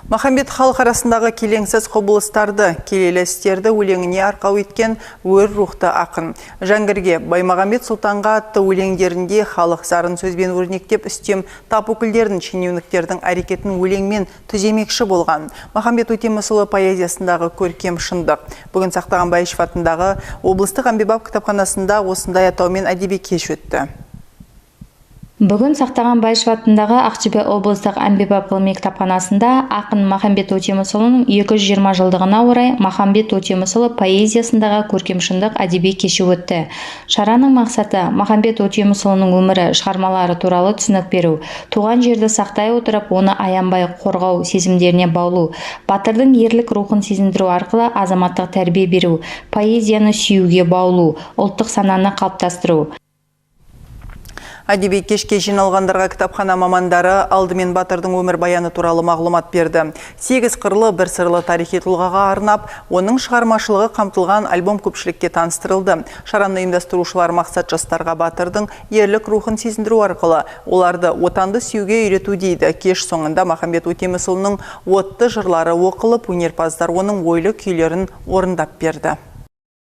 Махамбет халық арасындағы келеңсіз құбылыстарды, келелі істерді өлеңіне арқау еткен өр рухты ақын. Жәңгірге Баймағамбет Сұлтанға атты өлеңдерінде халық зарын сөзбен өрнектеп үстем тап өкілдердің, шенеуніктердің әрекетін өлеңмен түземекші болған. Махамбет Өтемісұлы поэзиясындағы көркем шындық. Бүгін Сақтаған Байышев атындағы облыстық әмбебап кітапханасында осындай атаумен әдеби кеш өтті. Бүгін Сақтаған Байышев атындағы Ақтөбе облыстық әмбебап ғылыми кітапханасында ақын Махамбет Өтемісұлының 220 жылдығына орай Махамбет Өтемісұлы поэзиясындағы көркем шындық әдеби кеші өтті. Шараның мақсаты Махамбет Өтемісұлының өмірі, шығармалары туралы түсінік беру, туған жерді сақтай отырып, оны аянбай қорғау, сезімдеріне баулу, батырдың ерлік рухын сезіндіру арқылы азаматтық тәрбие беру, поэзияны сүюге баулу, ұлттық сананы қалыптастыру. Әдеби кешке жиналғандарға кітапхана мамандары алдымен батырдың өмір баяны туралы мағлұмат берді. 8 қырлы бір сырлы тарихи тұлғаға арнап, оның шығармашылығы қамтылған альбом көпшілікке таныстырылды. Шараны ұйымдастырушылар мақсат жастарға батырдың ерлік рухын сезіндіру арқылы оларды отанды сүюге үйрету дейді. Кеш соңында Махамбет Өтемісұлының отты жырлары оқылып, өнерпаздар оның ойлы күйлерін орындап берді.